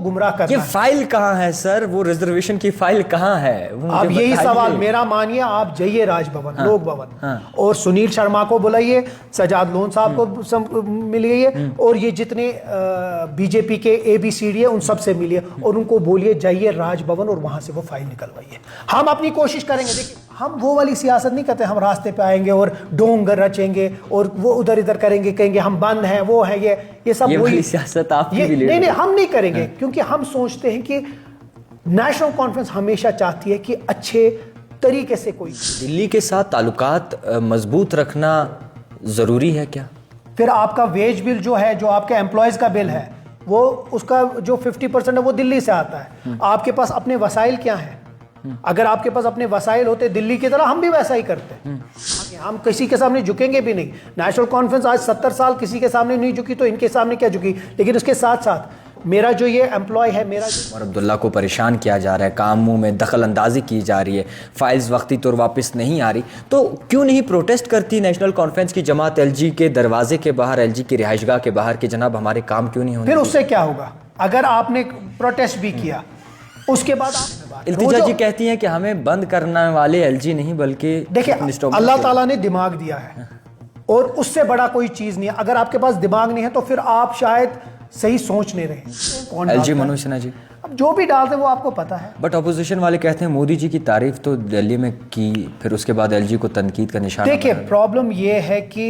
गुमराह करना ये है। फाइल कहाँ है सर? वो रिजर्वेशन की फाइल कहाँ है? वो अब मुझे यही बताइए। सवाल मेरा मानिए, आप जाइए राजभवन, हाँ, लोक भवन, हाँ। और सुनील शर्मा को बुलाइए, सजाद लोन साहब को मिलिए, और ये जितने बीजेपी के ABCD है उन सब से मिलिए और उनको बोलिए जाइए राजभवन और वहां से वो फाइल निकलवाइए। हम अपनी कोशिश करेंगे। देखिए, हम वो वाली सियासत नहीं करते, हम रास्ते पे आएंगे और डोंग रचेंगे और वो उधर इधर करेंगे, कहेंगे हम बंद हैं, वो है, ये सब ये वही वाली सियासत आपकी भी नहीं, हम नहीं करेंगे, क्योंकि हम सोचते हैं कि नेशनल कॉन्फ्रेंस हमेशा चाहती है कि अच्छे तरीके से कोई। दिल्ली के साथ ताल्लुकात मजबूत रखना जरूरी है क्या? फिर आपका वेज बिल जो है, जो आपके एम्प्लॉयज का बिल है, वो उसका जो 50% है वो दिल्ली से आता है। आपके पास अपने वसाइल क्या हैं? अगर आपके पास अपने वसाइल होते दिल्ली की तरह, हम भी वैसा ही करते। हम किसी के सामने झुकेंगे भी नहीं। नेशनल कॉन्फ्रेंस आज 70 साल किसी के सामने नहीं झुकी, तो इनके सामने क्या झुकी? लेकिन उसके साथ साथ मेरा जो ये एम्प्लॉय है, मेरा उमर अब्दुल्ला को परेशान किया जा रहा है, कामों में दखल अंदाजी की जा रही है, फाइल्स वक्ती तौर वापस नहीं आ रही, तो क्यों नहीं प्रोटेस्ट करती नेशनल कॉन्फ्रेंस की जमात LG के दरवाजे के बाहर, LG की रिहाइशगाह के बाहर कि जनाब हमारे काम क्यों नहीं होने? फिर उससे क्या होगा? अगर आपने प्रोटेस्ट भी किया, उसके बाद इल्तिजा जी कहती हैं कि हमें बंद करने वाले LG नहीं बल्कि देखिए, अल्लाह ताला ने दिमाग दिया है और उससे बड़ा कोई चीज नहीं है। अगर आपके पास दिमाग नहीं है तो फिर आप शायद सही सोच नहीं रहे। कौन LG मनोज सिन्हा जी अब जो भी डालते हैं वो आपको पता है। बट अपोजिशन वाले कहते हैं मोदी जी की तारीफ तो दिल्ली में की, फिर उसके बाद LG को तनकीद का निशाना। देखिए, प्रॉब्लम ये है कि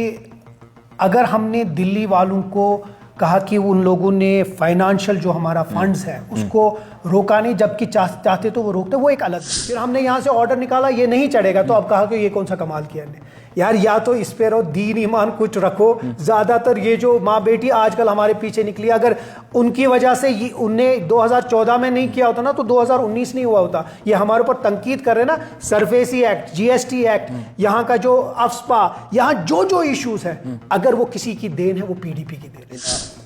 अगर हमने दिल्ली वालों को कहा कि उन लोगों ने फाइनेंशियल जो हमारा फंड्स है उसको रोका नहीं, जबकि चाहते तो वो रोकते, वो एक अलग। फिर हमने यहाँ से ऑर्डर निकाला ये नहीं चढ़ेगा, तो अब कहा कि ये कौन सा कमाल किया हमने। यार, या तो इस पे रहो, दीन ईमान कुछ रखो। ज्यादातर ये जो माँ बेटी आजकल हमारे पीछे निकली, अगर उनकी वजह से ये उनने 2014 में नहीं किया होता ना, तो 2019 नहीं हुआ होता। ये हमारे ऊपर तनकीद कर रहे हैं ना, सरफेसी एक्ट, GST एक्ट, यहाँ का जो अफ्स्पा, यहाँ जो जो इश्यूज है, अगर वो किसी की देन है वो PDP की देन है।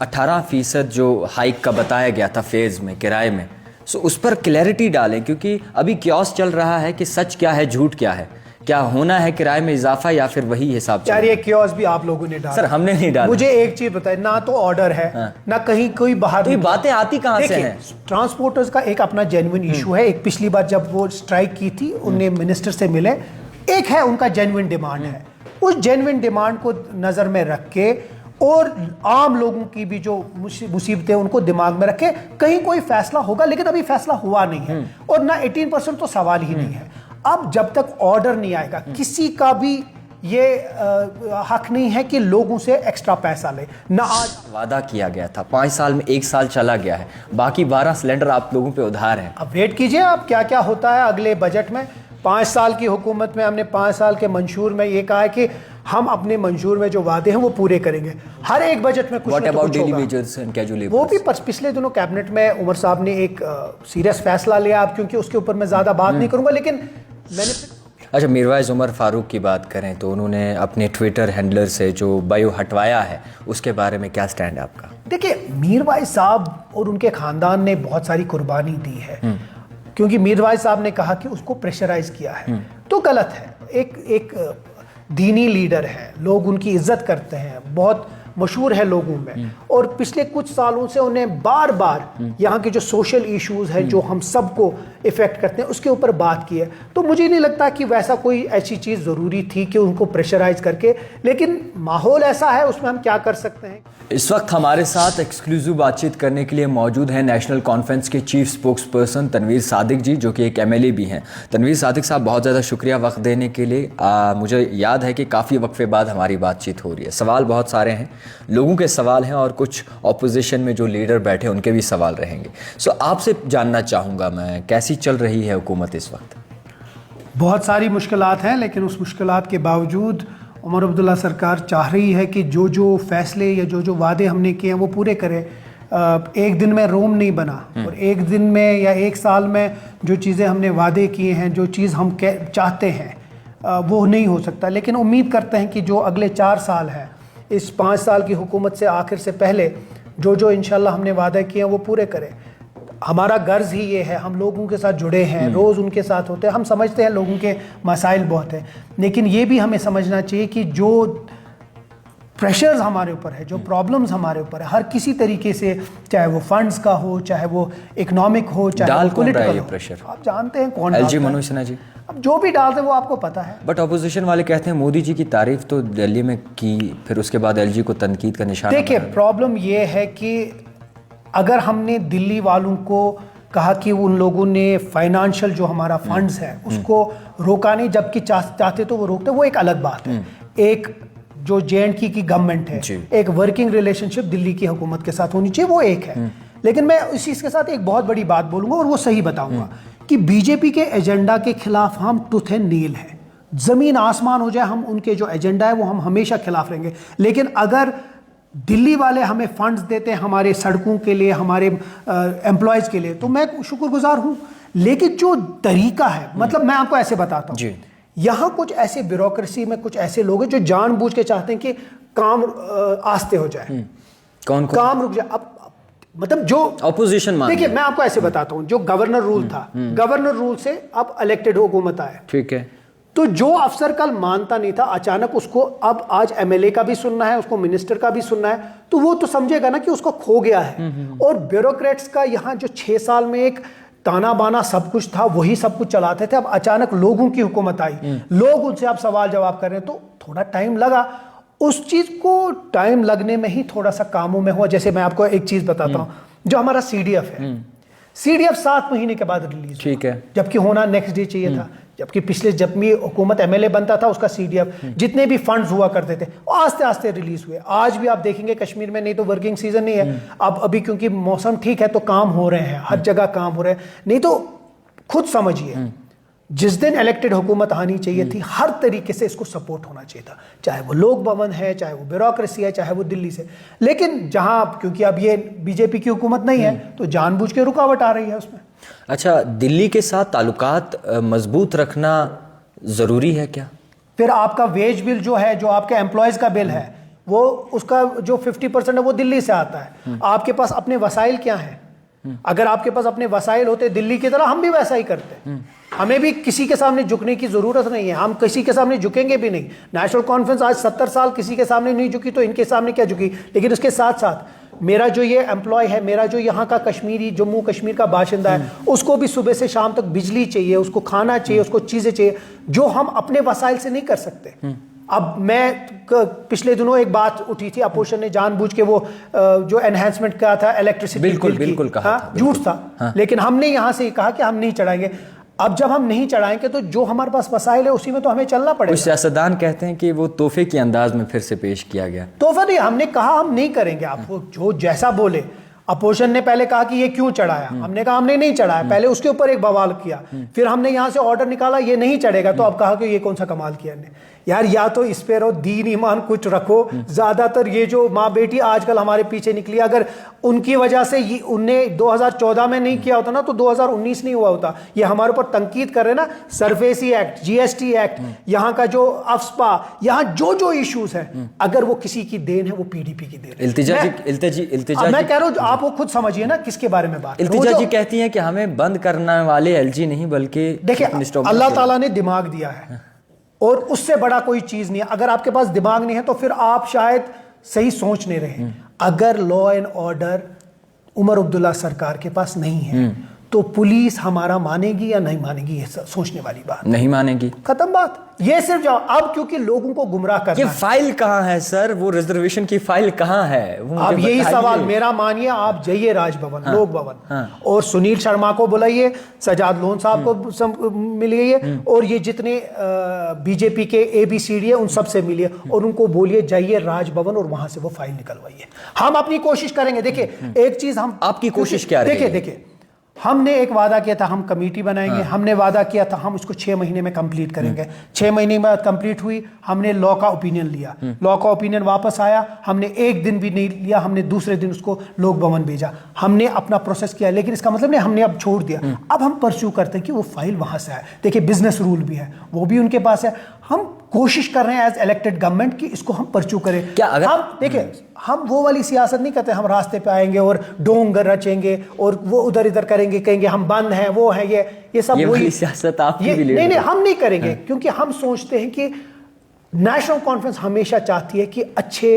18% जो हाइक का बताया गया था फेज में किराए में, सो उस पर क्लैरिटी डालें, क्योंकि अभी क्योस चल रहा है कि सच क्या है झूठ क्या है, क्या होना है किराए में इजाफा या फिर वही हिसाब। यार, ये क्योस भी आप लोगों ने डाला। सर, हमने नहीं डाला। मुझे एक चीज बताए, ना तो ऑर्डर है, ना कहीं कोई बाहर। तो ये बातें आती कहां से हैं? ट्रांसपोर्टर्स का एक अपना जेन्युइन इशू है। एक पिछली बार जब वो स्ट्राइक की थी, उन्हें मिनिस्टर से मिले, एक है उनका जेन्युइन डिमांड है। उस जेन्युइन डिमांड को नजर में रख के और आम लोगों की भी जो मुसीबतें उनको दिमाग में रखे, कहीं कोई फैसला होगा। लेकिन अभी फैसला हुआ नहीं है, और ना 18% तो सवाल ही नहीं है। अब जब तक ऑर्डर नहीं आएगा, किसी का भी ये हक नहीं है कि लोगों से एक्स्ट्रा पैसा ले। ना आज वादा किया गया था, 5 साल में 1 साल चला गया है, बाकी 12 सिलेंडर आप लोगों पे उधार है। अब वेट कीजिए आप क्या क्या होता है अगले बजट में। 5 साल की हुकूमत में हमने 5 साल के मंशूर में ये कहा है कि हम अपने मंशूर में जो वादे हैं वो पूरे करेंगे। हर एक बजट में कुछ What ना about कुछ daily होगा। wages and casual laborers? वो भी पिछले दिनों कैबिनेट में उमर साहब ने एक सीरियस फैसला लिया। अब क्योंकि उसके ऊपर मैं ज्यादा बात नहीं करूंगा, लेकिन मैंने अच्छा, मीरवाइज उमर फारूक की बात करें तो उन्होंने अपने ट्विटर हैंडलर से जो बायो हटवाया है, उसके बारे में क्या स्टैंड है आपका? देखिए, मीरवाइज साहब और उनके खानदान ने बहुत सारी कुर्बानी दी है, क्योंकि मीरवाइज साहब ने कहा कि उसको प्रेशराइज किया है, तो गलत है। एक दीनी लीडर है, लोग उनकी इज्जत करते हैं, बहुत मशहूर है लोगों में, और पिछले कुछ सालों से उन्हें बार बार यहाँ के जो सोशल इश्यूज हैं जो हम सबको इफेक्ट करते हैं उसके ऊपर बात की है। तो मुझे नहीं लगता कि वैसा कोई ऐसी चीज़ ज़रूरी थी कि उनको प्रेशराइज करके, लेकिन माहौल ऐसा है, उसमें हम क्या कर सकते हैं। इस वक्त हमारे साथ एक्सक्लूसिव बातचीत करने के लिए मौजूद हैं नेशनल कॉन्फ्रेंस के chief spokesperson Tanveer Sadiq ji, जो कि एक MLA भी हैं। तनवीर सादिक साहब, बहुत ज़्यादा शुक्रिया वक्त देने के लिए। मुझे याद है कि काफ़ी वक्फे बाद हमारी बातचीत हो रही है। सवाल बहुत सारे हैं, लोगों के सवाल हैं और कुछ ऑपोजिशन में जो लीडर बैठे उनके भी सवाल रहेंगे। सो आपसे जानना चाहूँगा मैं, कैसी चल रही है हुकूमत इस वक्त? बहुत सारी मुश्किलात हैं, लेकिन उस मुश्किलात के बावजूद उमर अब्दुल्ला सरकार चाह रही है कि जो जो फैसले या जो जो वादे हमने किए हैं वो पूरे करें। एक दिन में रोम नहीं बना, और एक दिन में या एक साल में जो चीज़ें हमने वादे किए हैं, जो चीज़ हम चाहते हैं वो नहीं हो सकता। लेकिन उम्मीद करते हैं कि जो अगले 4 साल हैं, इस 5 साल की हुकूमत से आखिर से पहले जो जो इंशाल्लाह हमने वादे किए हैं वो पूरे करें। हमारा गर्ज ही ये है, हम लोगों के साथ जुड़े हैं, रोज़ उनके साथ होते हैं, हम समझते हैं लोगों के मसाइल बहुत हैं, लेकिन ये भी हमें समझना चाहिए कि जो प्रेशर्स हमारे ऊपर है, जो प्रॉब्लम्स हमारे ऊपर है, हर किसी तरीके से, चाहे वो फंड्स का हो, चाहे वो इकोनॉमिक हो, चाहे डाल वो कौन रहा है पॉलिटिकल ये हो, प्रेशर? आप जानते हैं कौन एलजी डालता है। मनोज सिन्हा जी। अब जो भी डालते हैं वो आपको पता है। बट अपोजिशन वाले कहते हैं मोदी जी की तारीफ तो दिल्ली में की, फिर उसके बाद एलजी को तनकीद का निशाना देखिए, बनाया। प्रॉब्लम ये है कि अगर हमने दिल्ली वालों को कहा कि उन लोगों ने फाइनेंशियल जो हमारा फंड्स है उसको रोका नहीं, जबकि चाहते तो वो रोकते, वो एक अलग बात है। एक जो JNK की गवर्नमेंट है, एक वर्किंग रिलेशनशिप दिल्ली की हुकूमत के साथ होनी चाहिए, वो एक है। लेकिन मैं इस चीज़ के साथ एक बहुत बड़ी बात बोलूंगा और वो सही बताऊंगा कि बीजेपी के एजेंडा के खिलाफ हम टूथ एंड नील है, जमीन आसमान हो जाए, हम उनके जो एजेंडा है वो हम हमेशा खिलाफ रहेंगे। लेकिन अगर दिल्ली वाले हमें फंड्स देते हैं हमारे सड़कों के लिए, हमारे एम्प्लॉयज़ के लिए, तो मैं शुक्रगुजार हूं। लेकिन जो तरीका है, मतलब मैं आपको ऐसे बताता हूं, यहां कुछ ऐसे ब्यूरोक्रेसी में कुछ ऐसे लोग हैं जो जानबूझ के चाहते हैं कि काम आस्ते हो जाए, कौन काम रुक जाए। अब मतलब जो अपोजिशन, देखिए मैं आपको ऐसे बताता हूं, जो गवर्नर रूल था, गवर्नर रूल से अब इलेक्टेड हुकूमत आए, ठीक है, तो जो अफसर कल मानता नहीं था, अचानक उसको अब आज MLA का भी सुनना है, उसको मिनिस्टर का भी सुनना है, तो वो तो समझेगा ना कि उसको खो गया है। और ब्यूरोक्रेट्स का यहाँ जो 6 साल में एक ताना बाना सब कुछ था, वही सब कुछ चलाते थे, अब अचानक लोगों की हुकूमत आई, लोग उनसे अब सवाल जवाब कर रहे हैं, तो थोड़ा टाइम लगा। उस चीज को टाइम लगने में ही थोड़ा सा कामों में हुआ। जैसे मैं आपको एक चीज बताता हूँ, जो हमारा CDF है, CDF 7 महीने के बाद रिलीज, ठीक है, जबकि होना नेक्स्ट डे चाहिए था। जबकि पिछले जब भी हुकूमत MLA बनता था, उसका CDF जितने भी फंड्स हुआ करते थे वो आस्ते आस्ते रिलीज हुए। आज भी आप देखेंगे कश्मीर में, नहीं तो वर्किंग सीजन नहीं है अब अभी, क्योंकि मौसम ठीक है तो काम हो रहे हैं, हर जगह काम हो रहे हैं। नहीं तो खुद समझिए, जिस दिन इलेक्टेड हुकूमत आनी चाहिए थी, हर तरीके से इसको सपोर्ट होना चाहिए था, चाहे वो लोक भवन है, चाहे वो ब्यूरोक्रेसी है, चाहे वो दिल्ली से। लेकिन जहां क्योंकि अब ये बीजेपी की हुकूमत नहीं है, तो जानबूझ के रुकावट आ रही है उसमें। अच्छा, दिल्ली के साथ ताल्लुकात मजबूत रखना ज़रूरी है क्या? फिर आपका वेज बिल जो है, जो आपके एम्प्लॉयज़ का बिल है, वो उसका जो 50% है वो दिल्ली से आता है। आपके पास अपने वसाइल क्या हैं? अगर आपके पास अपने वसाइल होते दिल्ली की तरह, हम भी वैसा ही करते। हमें भी किसी के सामने झुकने की ज़रूरत नहीं है, हम किसी के सामने झुकेंगे भी नहीं। नेशनल कॉन्फ्रेंस आज 70 साल किसी के सामने नहीं झुकी, तो इनके सामने क्या झुकी। लेकिन उसके साथ साथ मेरा जो ये एम्प्लॉय है, मेरा जो यहाँ का कश्मीरी, जम्मू कश्मीर का बाशिंदा है, उसको भी सुबह से शाम तक बिजली चाहिए, उसको खाना चाहिए, उसको चीज़ें चाहिए, जो हम अपने वसाइल से नहीं कर सकते। अब मैं पिछले दिनों एक बात उठी थी, अपोजिशन ने जानबूझ के वो जो एनहेंसमेंट का था इलेक्ट्रिसिटी, बिल्कुल कहा था, झूठ था। लेकिन हमने यहाँ से कहा कि हम नहीं चढ़ाएंगे। अब जब हम नहीं चढ़ाएंगे तो जो हमारे पास वसाइल है उसी में तो हमें चलना पड़ेगा। कुछ सियासतदान कहते हैं कि वो तोहफे के अंदाज में फिर से पेश किया गया। तोहफा नहीं, हमने कहा हम नहीं करेंगे। आप जो जैसा बोले, अपोजिशन ने पहले कहा कि ये क्यों चढ़ाया, हमने कहा हमने नहीं चढ़ाया, पहले उसके ऊपर एक बवाल किया, फिर हमने यहाँ से ऑर्डर निकाला ये नहीं चढ़ेगा, तो अब कहा कि ये कौन सा कमाल किया ने। यार या तो इस पे रहो, दीन ईमान कुछ रखो। ज्यादातर ये जो माँ बेटी आजकल हमारे पीछे निकली, अगर उनकी वजह से उनने 2014 में नहीं किया होता ना, तो 2019 नहीं हुआ होता। ये हमारे ऊपर तनकीद कर रहे हैं ना, सरफेसी एक्ट, GST एक्ट, यहाँ का जो अफस्पा, यहाँ जो जो इश्यूज है, अगर वो किसी की देन है वो PDP की देन है। इल्तिजा मैं कह रहा हूँ आप वो खुद समझिए ना किसके बारे में बात। इल्तिजा जी कहती हैं कि हमें बंद करने वाले LG नहीं, बल्कि देखिए अल्लाह ताला ने दिमाग दिया है और उससे बड़ा कोई चीज नहीं है। अगर आपके पास दिमाग नहीं है तो फिर आप शायद सही सोच नहीं रहे। अगर law and order Omar Abdullah सरकार के पास नहीं है तो पुलिस हमारा मानेगी या नहीं मानेगी, ये सोचने वाली बात। नहीं मानेगी, खत्म बात। ये सिर्फ जाओ अब, क्योंकि लोगों को गुमराह करना ये फाइल कहाँ है सर, वो रिजर्वेशन की फाइल कहाँ है? अब यही सवाल मेरा मानिए, आप जाइए राजभवन, लोक भवन, और सुनील शर्मा को बुलाइए, सजाद लोन साहब को मिलिए, और ये जितने बीजेपी के ABCD है उन सब से मिलिए और उनको बोलिए जाइए राजभवन और वहां से वो फाइल निकलवाइए। हम अपनी कोशिश करेंगे। देखिए एक चीज, हम आपकी कोशिश क्या रहेगी? देखिए हमने एक वादा किया था, हम कमेटी बनाएंगे। हमने वादा किया था हम इसको 6 महीने में कंप्लीट करेंगे। 6 महीने में कंप्लीट हुई, हमने लॉ का ओपिनियन लिया, लॉ का ओपिनियन वापस आया, हमने एक दिन भी नहीं लिया, हमने दूसरे दिन उसको लोक भवन भेजा, हमने अपना प्रोसेस किया। लेकिन इसका मतलब नहीं हमने अब छोड़ दिया, अब हम परस्यू करते हैं कि वो फाइल वहां से आए। देखिए बिजनेस रूल भी है, वो भी उनके पास है। हम कोशिश कर रहे हैं एज इलेक्टेड गवर्नमेंट कि इसको हम परस्यू करें। क्या अगर हम देखिए, हम वो वाली सियासत नहीं करते, हम रास्ते पे आएंगे और डोंग रचेंगे और वो उधर इधर करेंगे, कहेंगे हम बंद हैं, वो है, ये सब ये वही सियासत आपकी भी नहीं, हम नहीं करेंगे। क्योंकि हम सोचते हैं कि नेशनल कॉन्फ्रेंस हमेशा चाहती है कि अच्छे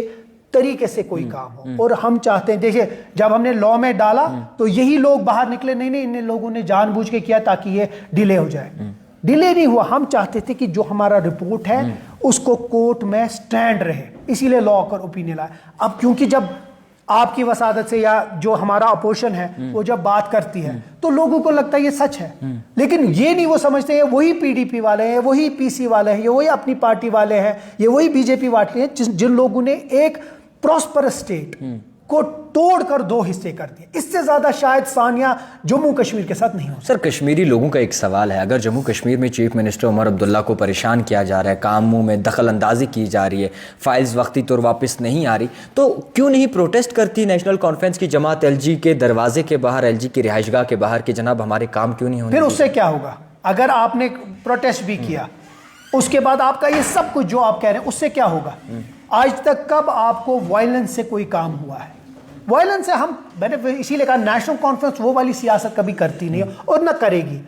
तरीके से कोई काम हो, और हम चाहते हैं, देखिए जब हमने लॉ में डाला तो यही लोग बाहर निकले, नहीं नहीं इन लोगों ने जानबूझ के किया ताकि ये डिले हो जाए। डिले नहीं हुआ, हम चाहते थे कि जो हमारा रिपोर्ट है उसको कोर्ट में स्टैंड रहे, इसीलिए लॉ का ओपिनियन आया। अब क्योंकि जब आपकी वसादत से या जो हमारा अपोजिशन है वो जब बात करती है तो लोगों को लगता है ये सच है, लेकिन ये नहीं वो समझते हैं वही पीडीपी वाले हैं, वही पीसी वाले हैं, ये वही अपनी पार्टी वाले हैं, ये वही बीजेपी वाले हैं जिन लोगों ने एक प्रॉस्परस स्टेट को तोड़कर दो हिस्से कर दिए। इससे ज्यादा शायद सानिया जम्मू कश्मीर के साथ नहीं हो। सर कश्मीरी लोगों का एक सवाल है, अगर जम्मू कश्मीर में चीफ मिनिस्टर उमर अब्दुल्ला को परेशान किया जा रहा है, कामों में दखल अंदाजी की जा रही है, फाइल्स वक्ती तौर वापस नहीं आ रही, तो क्यों नहीं प्रोटेस्ट करती नेशनल कॉन्फ्रेंस की जमात एलजी के दरवाजे के बाहर, एलजी की रिहाइशगाह के बाहर कि जनाब हमारे काम क्यों नहीं होने? फिर उससे क्या होगा? अगर आपने प्रोटेस्ट भी किया उसके बाद आपका ये सब कुछ जो आप कह रहे हैं उससे क्या होगा? आज तक कब आपको वायलेंस से कोई काम हुआ है? वायलेंस से मैंने इसीलिए कहा नेशनल कॉन्फ्रेंस वो वाली सियासत कभी करती नहीं है और ना करेगी।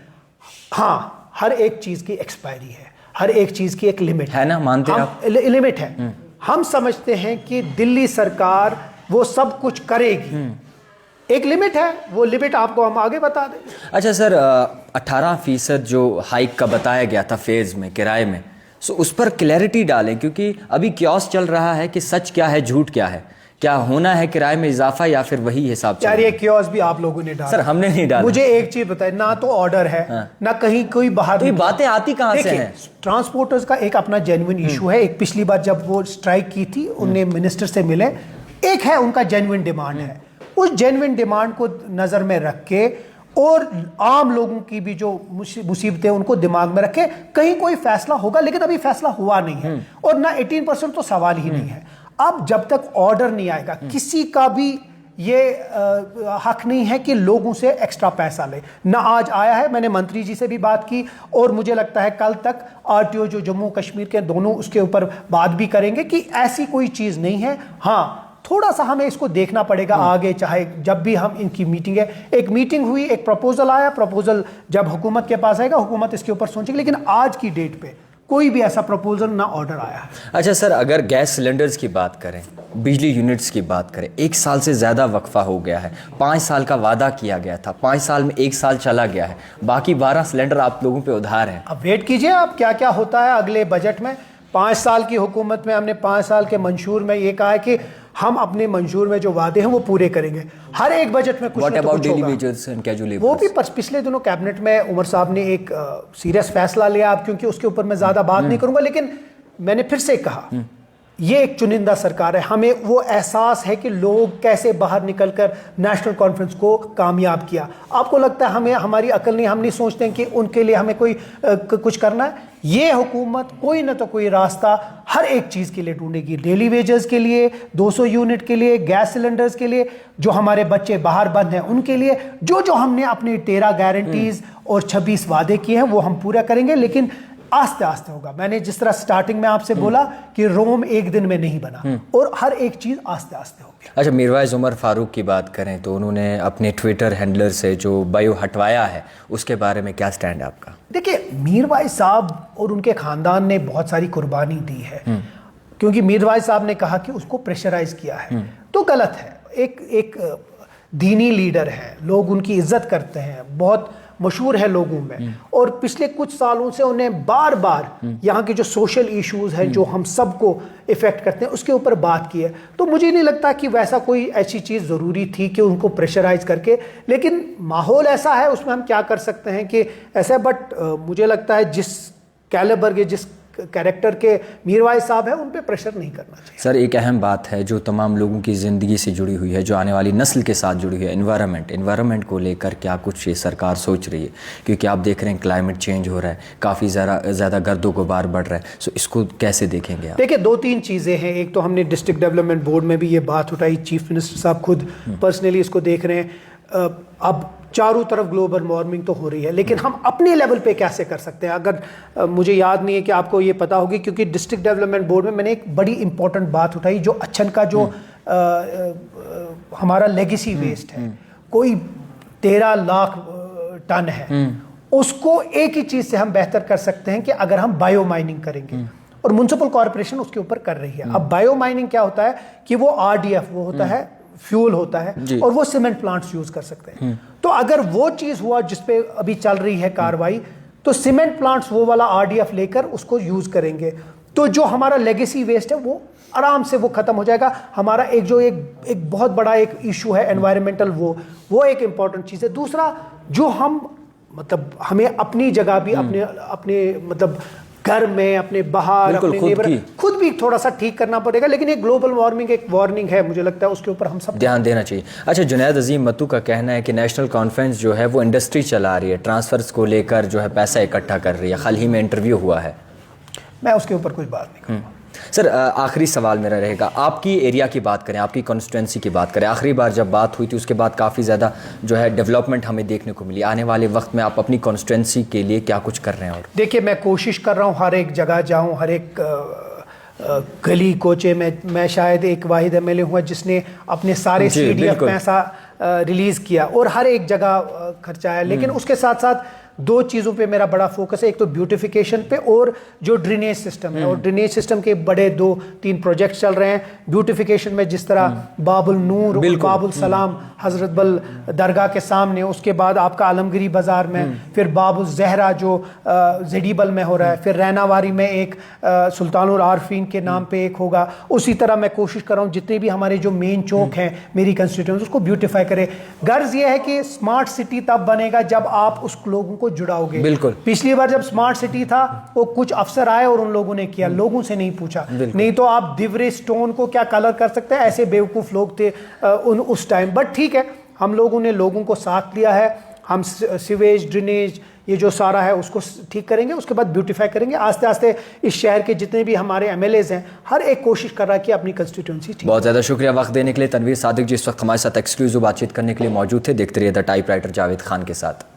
हाँ, हर एक चीज की एक्सपायरी है, हर एक चीज की एक लिमिट है ना, मानते हैं आप? लिमिट है। हम समझते हैं कि दिल्ली सरकार वो सब कुछ करेगी, एक लिमिट है, वो लिमिट आपको हम आगे बता दें। अच्छा सर, 18% जो हाइक का बताया गया था फेज में किराए में, सो उस पर क्लैरिटी डालें, क्योंकि अभी क्योस चल रहा है कि सच क्या है झूठ क्या है, क्या होना है किराए में इजाफा या फिर वही हिसाब से? यार ये क्योस भी आप लोगों ने डाला। सर हमने नहीं डाला। मुझे एक चीज बताए, ना तो ऑर्डर है ना कहीं कोई बाहर, तो ये बातें आती कहां से हैं? ट्रांसपोर्टर्स का एक अपना जेन्युइन इशू है। एक पिछली बार जब वो स्ट्राइक की थी उन्हें मिनिस्टर से मिले, एक है उनका जेन्युइन डिमांड है, उस जेन्युइन डिमांड को नजर में रख के और आम लोगों की भी जो मुसीबतें उनको दिमाग में रखे कहीं कोई फैसला होगा, लेकिन अभी फैसला हुआ नहीं है और ना 18% तो सवाल ही नहीं है। अब जब तक ऑर्डर नहीं आएगा किसी का भी ये हक नहीं है कि लोगों से एक्स्ट्रा पैसा ले। ना आज आया है, मैंने मंत्री जी से भी बात की और मुझे लगता है कल तक आरटीओ जो जम्मू कश्मीर के दोनों उसके ऊपर बात भी करेंगे कि ऐसी कोई चीज़ नहीं है। हाँ, थोड़ा सा हमें इसको देखना पड़ेगा आगे, चाहे जब भी हम इनकी मीटिंग है, एक मीटिंग हुई, एक प्रपोजल आया, प्रपोजल जब हुकूमत के पास आएगा हुकूमत इसके ऊपर सोचेगी, लेकिन आज की डेट पे कोई भी ऐसा प्रपोजल ना ऑर्डर आया है। अच्छा सर, अगर गैस सिलेंडर्स की बात करें, बिजली यूनिट्स की बात करें, 1 साल से ज़्यादा वक्फा हो गया है, 5 साल का वादा किया गया था, 5 साल में 1 साल चला गया है, बाकी 12 सिलेंडर आप लोगों पे उधार हैं। अब वेट कीजिए आप क्या क्या होता है अगले बजट में। 5 साल की हुकूमत में हमने 5 साल के मंशूर में ये कहा है कि हम अपने मंशूर में जो वादे हैं वो पूरे करेंगे। हर एक बजट में कुछ What ना तो about कुछ daily होगा। wages and casual laborers? वो भी पिछले दिनों कैबिनेट में उमर साहब ने एक सीरियस फैसला लिया। अब क्योंकि उसके ऊपर मैं ज्यादा बात नहीं करूंगा, लेकिन मैंने फिर से कहा ये एक चुनिंदा सरकार है, हमें वो एहसास है कि लोग कैसे बाहर निकलकर नेशनल कॉन्फ्रेंस को कामयाब किया। आपको लगता है हमें हमारी अकल नहीं, हम नहीं सोचते हैं कि उनके लिए हमें कोई कुछ करना है? ये हुकूमत कोई ना तो कोई रास्ता हर एक चीज़ के लिए ढूंढेगी, डेली वेजेस के लिए, 200 यूनिट के लिए, गैस सिलेंडर्स के लिए, जो हमारे बच्चे बाहर बंद हैं उनके लिए, जो हमने अपनी 13 गारंटीज और 26 वादे किए हैं वो हम पूरा करेंगे, लेकिन आस्ते आस्ते होगा। मैंने जिस तरह स्टार्टिंग में आपसे बोला कि रोम एक दिन में नहीं बना, और हर एक चीज़ आस्ते आस्ते होगी। अच्छा, मीरवाइज उमर फारूक की बात करें तो उन्होंने अपने ट्विटर हैंडलर से जो बायो हटवाया है उसके बारे में क्या स्टैंड है आपका? देखिए, मीरवाइज साहब और उनके खानदान ने बहुत सारी कुर्बानी दी है, क्योंकि मीरवाइज साहब ने कहा कि उसको प्रेशराइज किया है, तो गलत है। एक दीनी लीडर है, लोग उनकी इज्जत करते हैं, बहुत मशहूर है लोगों में, और पिछले कुछ सालों से उन्हें बार बार यहाँ के जो सोशल इश्यूज हैं जो हम सबको इफेक्ट करते हैं उसके ऊपर बात की है। तो मुझे नहीं लगता कि वैसा कोई ऐसी चीज़ ज़रूरी थी कि उनको प्रेशराइज करके, लेकिन माहौल ऐसा है उसमें हम क्या कर सकते हैं कि ऐसा। बट मुझे लगता है जिस कैलिबर के, जिस कैरेक्टर के मीरवाइज साहब है उन पे प्रेशर नहीं करना चाहिए। सर, एक अहम बात है जो तमाम लोगों की ज़िंदगी से जुड़ी हुई है, जो आने वाली नस्ल के साथ जुड़ी हुई है, एनवायरनमेंट को लेकर क्या कुछ ये सरकार सोच रही है? क्योंकि आप देख रहे हैं क्लाइमेट चेंज हो रहा है, काफ़ी ज़्यादा गर्दो गुबार बढ़ रहा है, सो इसको कैसे देखेंगे आप? देखिए, 2-3 चीज़ें हैं। एक तो हमने डिस्ट्रिक्ट डेवलपमेंट बोर्ड में भी ये बात उठाई, चीफ मिनिस्टर साहब खुद पर्सनली इसको देख रहे हैं। अब चारों तरफ ग्लोबल वार्मिंग तो हो रही है, लेकिन हम अपने लेवल पे कैसे कर सकते हैं? अगर मुझे याद नहीं है कि आपको ये पता होगी, क्योंकि डिस्ट्रिक्ट डेवलपमेंट बोर्ड में मैंने एक बड़ी इंपॉर्टेंट बात उठाई, जो अच्छन का जो हमारा लेगेसी वेस्ट है, कोई 13 लाख टन है, उसको एक ही चीज़ से हम बेहतर कर सकते हैं कि अगर हम बायो माइनिंग करेंगे। और म्युनिसिपल कॉर्पोरेशन उसके ऊपर कर रही है। अब बायो माइनिंग क्या होता है कि वो RDF वो होता है, फ्यूल होता है, और वो सीमेंट प्लांट्स यूज कर सकते हैं। तो अगर वो चीज हुआ जिसपे अभी चल रही है कार्रवाई, तो सीमेंट प्लांट्स वो वाला RDF लेकर उसको यूज करेंगे, तो जो हमारा लेगेसी वेस्ट है वो आराम से वो खत्म हो जाएगा। हमारा एक बहुत बड़ा एक इशू है एनवायरमेंटल, वो एक इंपॉर्टेंट चीज है। दूसरा, जो हम मतलब हमें अपनी जगह भी अपने मतलब घर में, अपने बाहर, अपने नेबर खुद भी थोड़ा सा ठीक करना पड़ेगा। लेकिन ये ग्लोबल वार्मिंग एक वार्निंग है, मुझे लगता है उसके ऊपर हम सब ध्यान देना चाहिए। अच्छा, जुनैद अजीम मत्तू का कहना है कि नेशनल कॉन्फ्रेंस जो है वो इंडस्ट्री चला रही है, ट्रांसफर्स को लेकर जो है पैसा इकट्ठा कर रही है। हाल ही में इंटरव्यू हुआ है, मैं उसके ऊपर कुछ बात नहीं करूँगा। सर, आखिरी सवाल मेरा रहेगा, आपकी एरिया की बात करें, आपकी कॉन्स्टिट्यूंसी की बात करें। आखिरी बार जब बात हुई थी उसके बाद काफ़ी ज़्यादा जो है डेवलपमेंट हमें देखने को मिली। आने वाले वक्त में आप अपनी कॉन्स्टिट्यूंसी के लिए क्या कुछ कर रहे हैं? और देखिए, मैं कोशिश कर रहा हूँ हर एक जगह जाऊँ, हर एक गली कोचे में। मैं शायद एक वाहिद MLA हुआ जिसने अपने सारे CDF पैसा रिलीज़ किया और हर एक जगह खर्चाया। लेकिन उसके साथ साथ दो चीज़ों पे मेरा बड़ा फोकस है, एक तो ब्यूटिफिकेशन पे और जो ड्रेनेज सिस्टम है। और ड्रेनेज सिस्टम के बड़े 2-3 प्रोजेक्ट चल रहे हैं। ब्यूटिफिकेशन में जिस तरह बाबुल नूर और बाबुल सलाम हजरत बल दरगाह के सामने, उसके बाद आपका आलमगिरी बाजार में, फिर बाबुल जहरा जो जेडीबल में हो रहा है, फिर रैनावारी में एक सुल्तानुल आरफीन के नाम पे एक होगा। उसी तरह मैं कोशिश कर रहा हूँ जितने भी हमारे जो मेन चौक हैं मेरी कंस्टिट्यूएंसी, उसको ब्यूटिफाई करें। गर्ज ये है कि स्मार्ट सिटी तब बनेगा जब आप उस लोगों को जुड़ाओगे। बिल्कुल। पिछली बार जब स्मार्ट सिटी था वो कुछ अफसर आए और उन लोगों ने किया, लोगों से नहीं पूछा। नहीं तो आप दिवरे स्टोन को क्या कलर कर सकते हैं, ऐसे बेवकूफ लोग थे उस टाइम। बट ठीक है, हम लोगों ने लोगों को साथ लिया है। हम सीवेज, ड्रेनेज, ये जो सारा है उसको ठीक करेंगे, उसके बाद ब्यूटिफाई करेंगे। आस्ते आस्ते इस शहर के जितने भी हमारे MLAs हैं, हर एक कोशिश कर रहा है कि अपनी कंस्टिट्यूंसी ठीक। बहुत ज़्यादा शुक्रिया वक्त देने के लिए। तनवीर सादिक जी इस वक्त हमारे साथ एक्सक्लूसिव बातचीत करने के लिए मौजूद थे। देखते रहिए द टाइपराइटर जावेद खान के साथ।